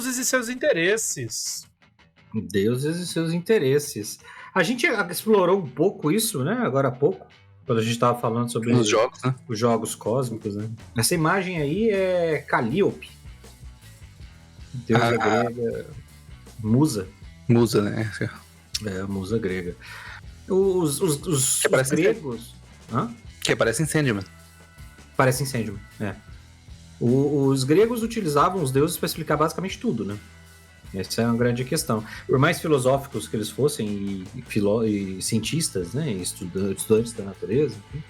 deuses e seus interesses. Deuses e seus interesses. A gente explorou um pouco isso, né? Agora há pouco, quando a gente estava falando sobre Nos jogos, né? os jogos cósmicos, né? Essa imagem aí é Calliope, deusa grega, musa. Musa, né? É, a musa grega. Os gregos... Hã? Que parece Sandman. Parece Sandman, é. Os gregos utilizavam os deuses para explicar basicamente tudo, né? Essa é uma grande questão. Por mais filosóficos que eles fossem e cientistas, né? E estudantes da natureza, enfim,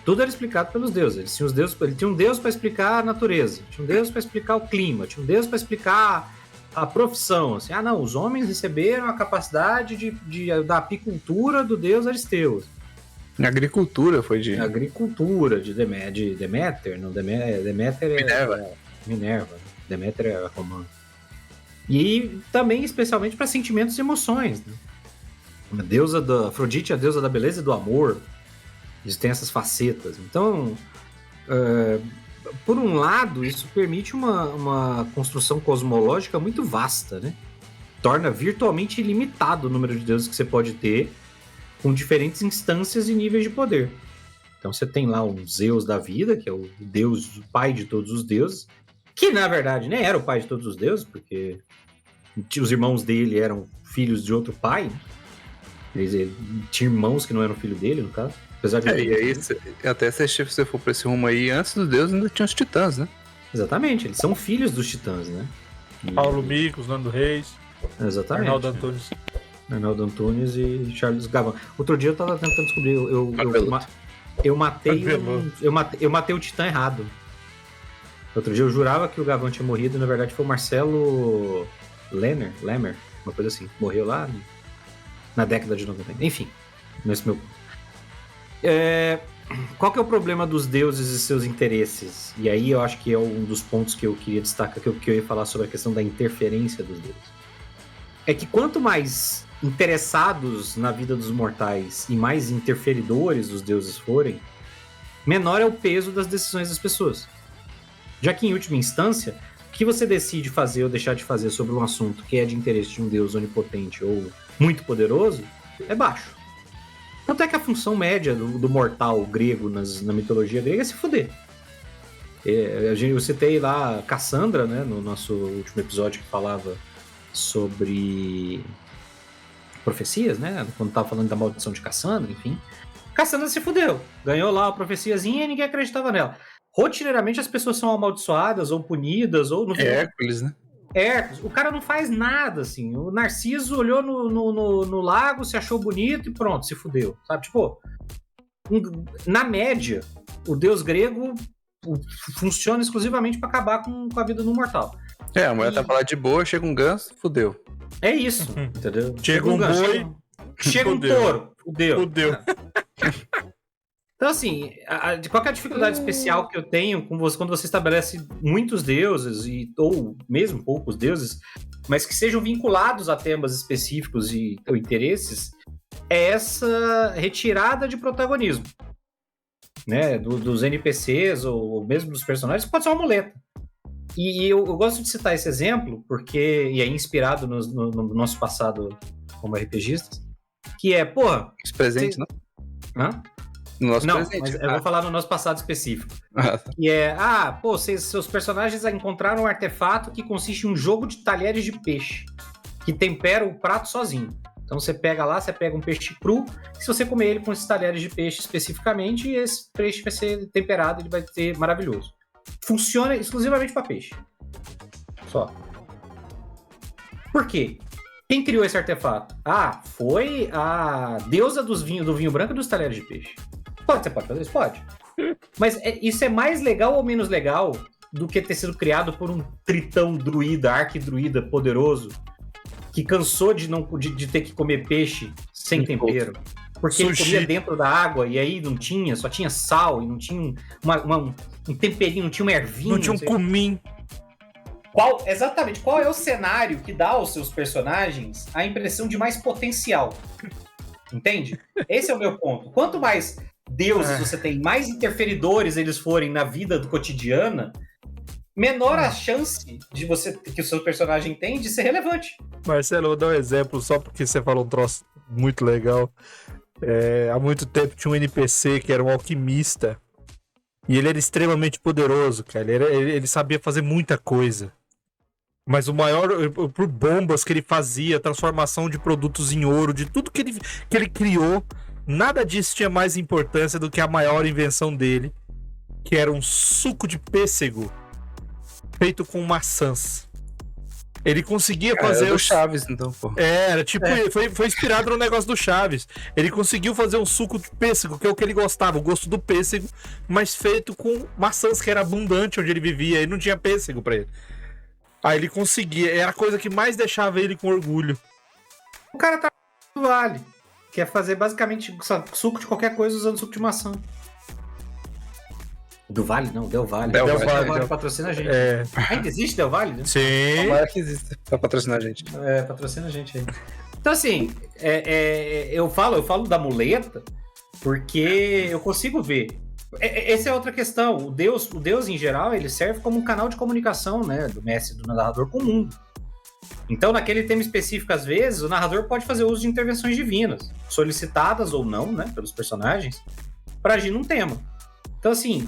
tudo era explicado pelos deuses. Ele tinha um deus para explicar a natureza, tinha um deus para explicar o clima, tinha um deus para explicar a profissão. Assim, não, os homens receberam a capacidade da apicultura do deus Aristeu. Agricultura foi de... Agricultura, de Deméter. Não, Deméter é... Minerva. Deméter é a romana. E também, especialmente, para sentimentos e emoções. Né? A deusa da Afrodite é a deusa da beleza e do amor. Eles têm essas facetas. Então, por um lado, isso permite uma construção cosmológica muito vasta, né? Torna virtualmente ilimitado o número de deuses que você pode ter, com diferentes instâncias e níveis de poder. Então você tem lá um Zeus da vida, que é o deus, o pai de todos os deuses, que na verdade nem era o pai de todos os deuses, porque os irmãos dele eram filhos de outro pai, né? Ele tinha irmãos que não eram filho dele, no caso. Apesar de e aí, até se você for pra esse rumo aí, antes dos deuses ainda tinha os titãs, né? Exatamente, eles são filhos dos titãs, né? Paulo Micos, Nando Reis. Exatamente. Arnaldo Antunes e Charles Gavin. Outro dia eu tava tentando descobrir, eu matei o titã errado. Outro dia eu jurava que o Gavin tinha morrido, e na verdade foi o Marcelo Lemmer, uma coisa assim. Morreu lá na década de 90. Enfim, nesse meu... Qual que é o problema dos deuses e seus interesses? E aí eu acho que é um dos pontos que eu queria destacar, que eu ia falar sobre a questão da interferência dos deuses. É que quanto mais interessados na vida dos mortais e mais interferidores os deuses forem, menor é o peso das decisões das pessoas. Já que, em última instância, o que você decide fazer ou deixar de fazer sobre um assunto que é de interesse de um deus onipotente ou muito poderoso é baixo. Tanto é que a função média do mortal grego na mitologia grega é se fuder. Eu citei lá Cassandra, né, no nosso último episódio que falava sobre profecias, né? Quando tava falando da maldição de Cassandra, enfim. Cassandra se fudeu. Ganhou lá a profeciazinha e ninguém acreditava nela. Rotineiramente as pessoas são amaldiçoadas ou punidas, ou no Hércules, né? Hércules. O cara não faz nada, assim. O Narciso olhou no lago, se achou bonito e pronto, se fudeu. Sabe? Tipo, na média, o deus grego funciona exclusivamente para acabar com a vida do mortal. A mulher tá falando de boa, chega um ganso, fudeu. É isso, entendeu? Chega um boi, chega um touro, fudeu. Então, assim, qual que é a dificuldade especial que eu tenho com você quando você estabelece muitos deuses, ou mesmo poucos deuses, mas que sejam vinculados a temas específicos ou interesses, é essa retirada de protagonismo, né? Dos NPCs ou mesmo dos personagens, pode ser uma muleta. E eu gosto de citar esse exemplo, porque, e é inspirado no nosso passado como RPGistas, que é, porra... Os presentes, né? Hã? No nosso não, presente. Mas eu vou falar no nosso passado específico. Que é, seus personagens encontraram um artefato que consiste em um jogo de talheres de peixe, que tempera o prato sozinho. Então você pega um peixe cru, e se você comer ele com esses talheres de peixe especificamente, esse peixe vai ser temperado, ele vai ser maravilhoso. Funciona exclusivamente para peixe. Só. Por quê? Quem criou esse artefato? Foi a deusa do vinho branco e dos talheres de peixe. Você pode fazer isso? Pode. Mas isso é mais legal ou menos legal do que ter sido criado por um tritão druida, arquidruida poderoso, que cansou de ter que comer peixe sem tempero? Porque ele comia dentro da água e aí só tinha sal e não tinha um temperinho, não tinha uma ervinha. Não tinha um cumim. Qual é o cenário que dá aos seus personagens a impressão de mais potencial? Entende? Esse é o meu ponto. Quanto mais deuses você tem, mais interferidores eles forem na vida cotidiana, menor a chance de você que o seu personagem tem de ser relevante. Marcelo, eu vou dar um exemplo só porque você falou um troço muito legal. Há muito tempo tinha um NPC que era um alquimista. E ele era extremamente poderoso, cara. Ele sabia fazer muita coisa. Mas o maior, por bombas que ele fazia, transformação de produtos em ouro, de tudo que ele criou, nada disso tinha mais importância do que a maior invenção dele, que era um suco de pêssego feito com maçãs. Ele conseguia fazer... Era do Chaves, então, pô. Era tipo, foi inspirado no negócio do Chaves. Ele conseguiu fazer um suco de pêssego, que é o que ele gostava, o gosto do pêssego, mas feito com maçãs, que era abundante onde ele vivia, e não tinha pêssego pra ele. Aí ele conseguia, era a coisa que mais deixava ele com orgulho. O cara tá no Vale, que é fazer basicamente suco de qualquer coisa usando suco de maçã. Do Vale? Não, Del Valle. Del Valle patrocina a gente. Ainda existe Del Valle? Né? Sim. Tomara que existe pra patrocinar a gente. Patrocina a gente aí. Então, assim, eu falo da muleta porque eu consigo ver. Essa é outra questão. O Deus, em geral, ele serve como um canal de comunicação, né, do mestre, do narrador com o mundo. Então, naquele tema específico, às vezes, o narrador pode fazer uso de intervenções divinas, solicitadas ou não, né, pelos personagens, para agir num tema. Então, assim,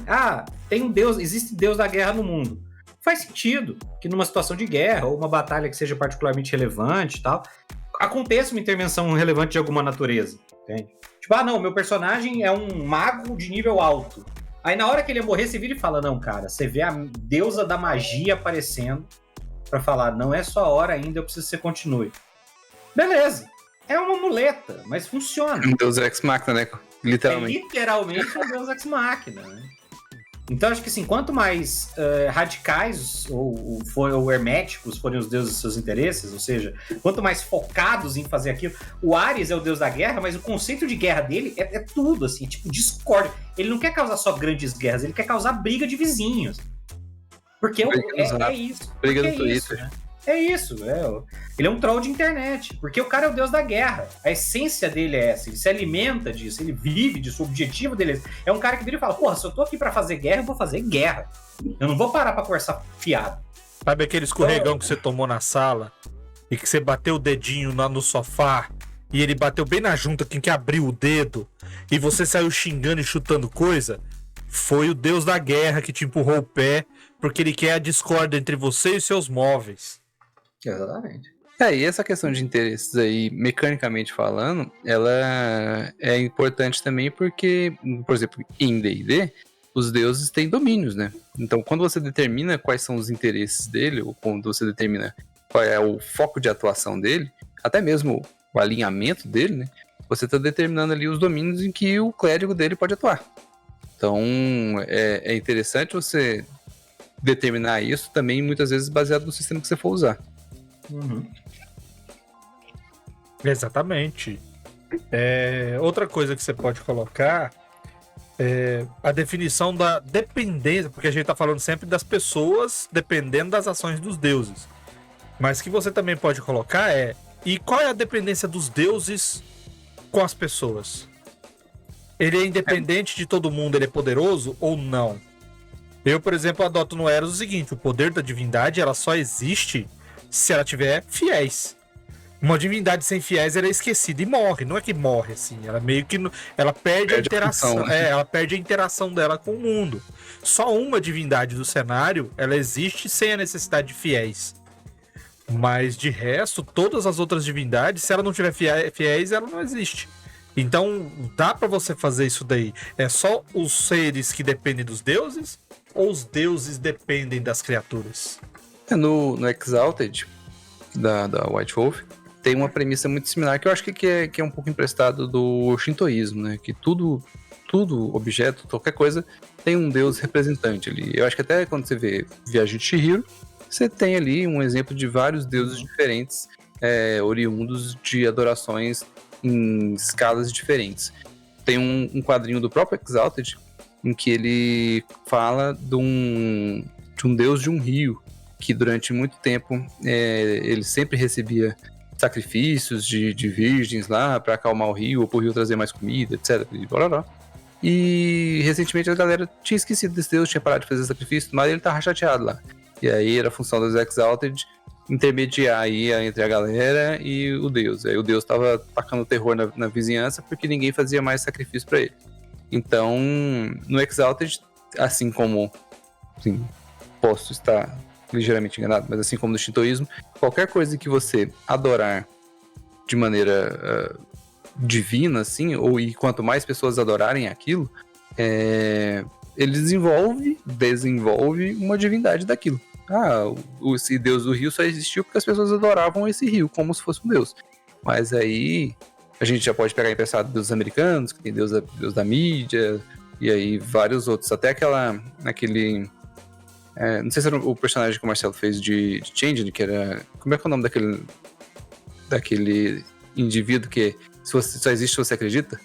tem um Deus, existe Deus da guerra no mundo. Faz sentido que numa situação de guerra ou uma batalha que seja particularmente relevante e tal, aconteça uma intervenção relevante de alguma natureza, entende? Tipo, não, meu personagem é um mago de nível alto. Aí na hora que ele ia morrer, você vira e fala, não, cara, você vê a deusa da magia aparecendo pra falar, não é sua hora ainda, eu preciso que você continue. Beleza, é uma muleta, mas funciona. Deus Ex Machina, né? Literalmente. É literalmente um Deus Ex Machina, né? Então, acho que assim, quanto mais radicais ou herméticos forem os deuses e seus interesses, ou seja, quanto mais focados em fazer aquilo... O Ares é o deus da guerra, mas o conceito de guerra dele é tudo, assim, tipo, discórdia. Ele não quer causar só grandes guerras, ele quer causar briga de vizinhos. Porque é isso. Briga no Twitter. Isso, né? É isso, ele é um troll de internet, porque o cara é o deus da guerra, a essência dele é essa, ele se alimenta disso, ele vive disso, o objetivo dele é um cara que vira e fala, porra, se eu tô aqui pra fazer guerra, eu vou fazer guerra, eu não vou parar pra conversar fiado. Sabe aquele escorregão que você tomou na sala e que você bateu o dedinho no sofá e ele bateu bem na junta que abriu o dedo e você saiu xingando e chutando coisa? Foi o deus da guerra que te empurrou o pé porque ele quer a discórdia entre você e seus móveis. Exatamente. E essa questão de interesses aí, mecanicamente falando, ela é importante também porque, por exemplo, em D&D, os deuses têm domínios, né? Então, quando você determina quais são os interesses dele, ou quando você determina qual é o foco de atuação dele, até mesmo o alinhamento dele, né? Você está determinando ali os domínios em que o clérigo dele pode atuar. Então, é interessante você determinar isso também, muitas vezes, baseado no sistema que você for usar. Uhum. Exatamente. Outra coisa que você pode colocar é a definição da dependência, porque a gente tá falando sempre das pessoas dependendo das ações dos deuses. Mas que você também pode colocar e qual é a dependência dos deuses com as pessoas? Ele é independente de todo mundo, ele é poderoso ou não? Eu, por exemplo, adoto no Eros o seguinte, o poder da divindade ela só existe se ela tiver fiéis. Uma divindade sem fiéis ela é esquecida e morre. Não é que morre assim, ela meio que ela perde a interação, função, né? ela perde a interação dela com o mundo. Só uma divindade do cenário, ela existe sem a necessidade de fiéis. Mas de resto, todas as outras divindades, se ela não tiver fiéis, ela não existe. Então, dá pra você fazer isso daí. É só os seres que dependem dos deuses ou os deuses dependem das criaturas? No Exalted, da White Wolf, tem uma premissa muito similar que eu acho que é um pouco emprestado do shintoísmo, né? Que tudo, objeto, qualquer coisa, tem um deus representante ali. Eu acho que até quando você vê Viagem de Chihiro, você tem ali um exemplo de vários deuses diferentes, oriundos de adorações em escalas diferentes. Tem um quadrinho do próprio Exalted, em que ele fala de um deus de um rio, que durante muito tempo ele sempre recebia sacrifícios de virgens lá para acalmar o rio, ou para o rio trazer mais comida, etc. E blá, blá, blá. E recentemente a galera tinha esquecido desse deus, tinha parado de fazer sacrifício, mas ele tava chateado lá. E aí era a função dos Exalted intermediar aí entre a galera e o deus. Aí o deus tava tacando terror na vizinhança porque ninguém fazia mais sacrifício pra ele. Então, no Exalted, assim como, assim, posso estar ligeiramente enganado, mas assim como no shintoísmo, qualquer coisa que você adorar de maneira divina, assim, e quanto mais pessoas adorarem aquilo, ele desenvolve uma divindade daquilo. Esse deus do rio só existiu porque as pessoas adoravam esse rio como se fosse um deus. Mas aí a gente já pode pegar emprestado dos americanos, que tem deus da mídia, e aí vários outros. Até aquele... não sei se era o personagem que o Marcelo fez de Changeling, que era... Como é que é o nome daquele indivíduo que só existe se você acredita?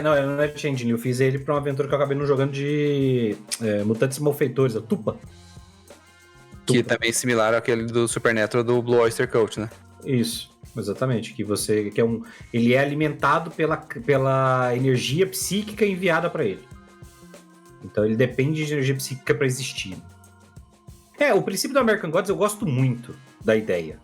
Não é Changeling. Eu fiz ele pra uma aventura que eu acabei não jogando de Mutantes Malfeitores, a Tupa. Que também é similar àquele do Supernatural do Blue Oyster Cult, né? Isso, exatamente. Ele é alimentado pela energia psíquica enviada pra ele. Então ele depende de energia psíquica pra existir. O princípio do American Gods eu gosto muito da ideia.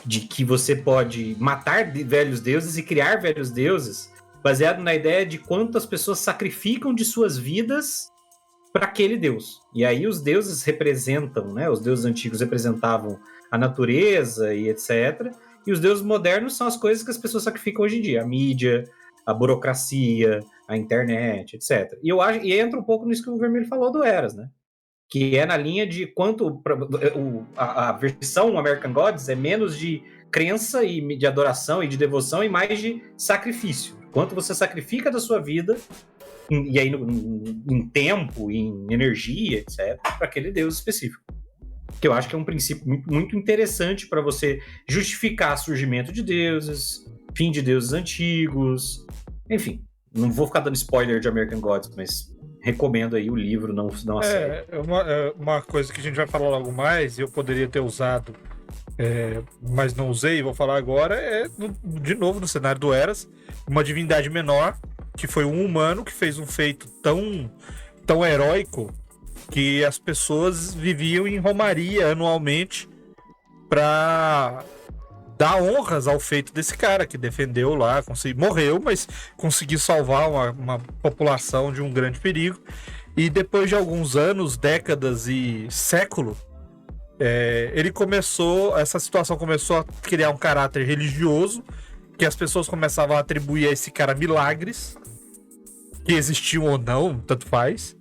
De que você pode matar velhos deuses e criar velhos deuses baseado na ideia de quantas pessoas sacrificam de suas vidas para aquele deus. E aí os deuses representam, né? Os deuses antigos representavam a natureza e etc. E os deuses modernos são as coisas que as pessoas sacrificam hoje em dia. A mídia, a burocracia, a internet, etc. E entra um pouco nisso que o Vermelho falou do Eras, né? Que é na linha de quanto a versão American Gods é menos de crença e de adoração e de devoção e mais de sacrifício. Quanto você sacrifica da sua vida, e aí em tempo, em energia, etc., para aquele deus específico. Que eu acho que é um princípio muito interessante para você justificar surgimento de deuses, fim de deuses antigos, enfim. Não vou ficar dando spoiler de American Gods, mas recomendo aí o livro, não a série. Uma coisa que a gente vai falar logo mais, e eu poderia ter usado, mas não usei, vou falar agora, de novo no cenário do Eras, uma divindade menor, que foi um humano que fez um feito tão heróico que as pessoas viviam em romaria anualmente para dar honras ao feito desse cara que defendeu lá, morreu, mas conseguiu salvar uma população de um grande perigo. E depois de alguns anos, décadas e século, essa situação começou a criar um caráter religioso, que as pessoas começavam a atribuir a esse cara milagres, que existiam ou não, tanto faz.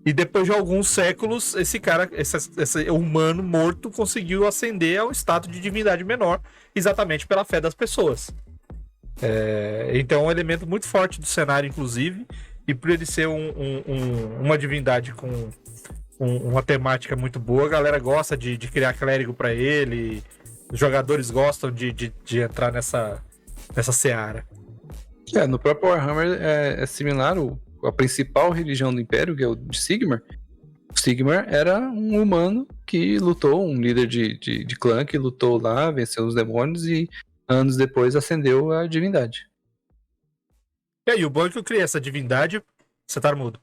E depois de alguns séculos, esse cara, esse humano morto, conseguiu ascender ao status de divindade menor, exatamente pela fé das pessoas. Então é um elemento muito forte do cenário, inclusive, e por ele ser uma divindade com uma temática muito boa, a galera gosta de criar clérigo para ele, os jogadores gostam de entrar nessa seara. No próprio Warhammer é similar. A principal religião do Império, que é o de Sigmar. O Sigmar era um humano que lutou, um líder de clã que lutou lá, venceu os demônios e anos depois ascendeu a divindade. E aí, o bom é que eu criei essa divindade. Você tá mudo.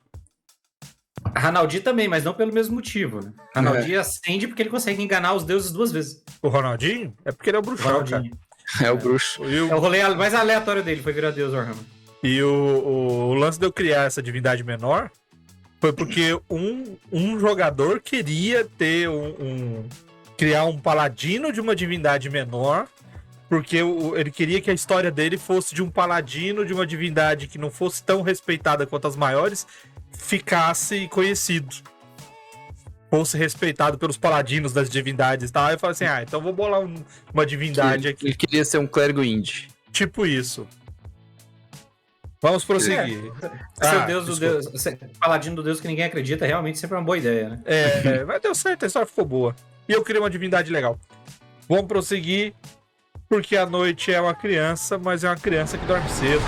A Ranaldi também, mas não pelo mesmo motivo, né? Ranaldi ascende porque ele consegue enganar os deuses 2 vezes. O Ronaldinho? É porque ele é o bruxão, cara. É o bruxo. É o rolê mais aleatório dele, foi virar deus Warhammer. E o lance de eu criar essa divindade menor foi porque um jogador queria ter criar um paladino de uma divindade menor, porque ele queria que a história dele fosse de um paladino de uma divindade que não fosse tão respeitada quanto as maiores, ficasse conhecido, fosse respeitado pelos paladinos das divindades e tal. Aí eu falei assim, então vou bolar uma divindade aqui. Ele queria ser um clérigo indie. Tipo isso. Vamos prosseguir. Ser Deus do Deus, paladino do Deus que ninguém acredita, realmente sempre é uma boa ideia, né? Mas deu certo, a história ficou boa. E eu criei uma divindade legal. Vamos prosseguir, porque a noite é uma criança, mas é uma criança que dorme cedo.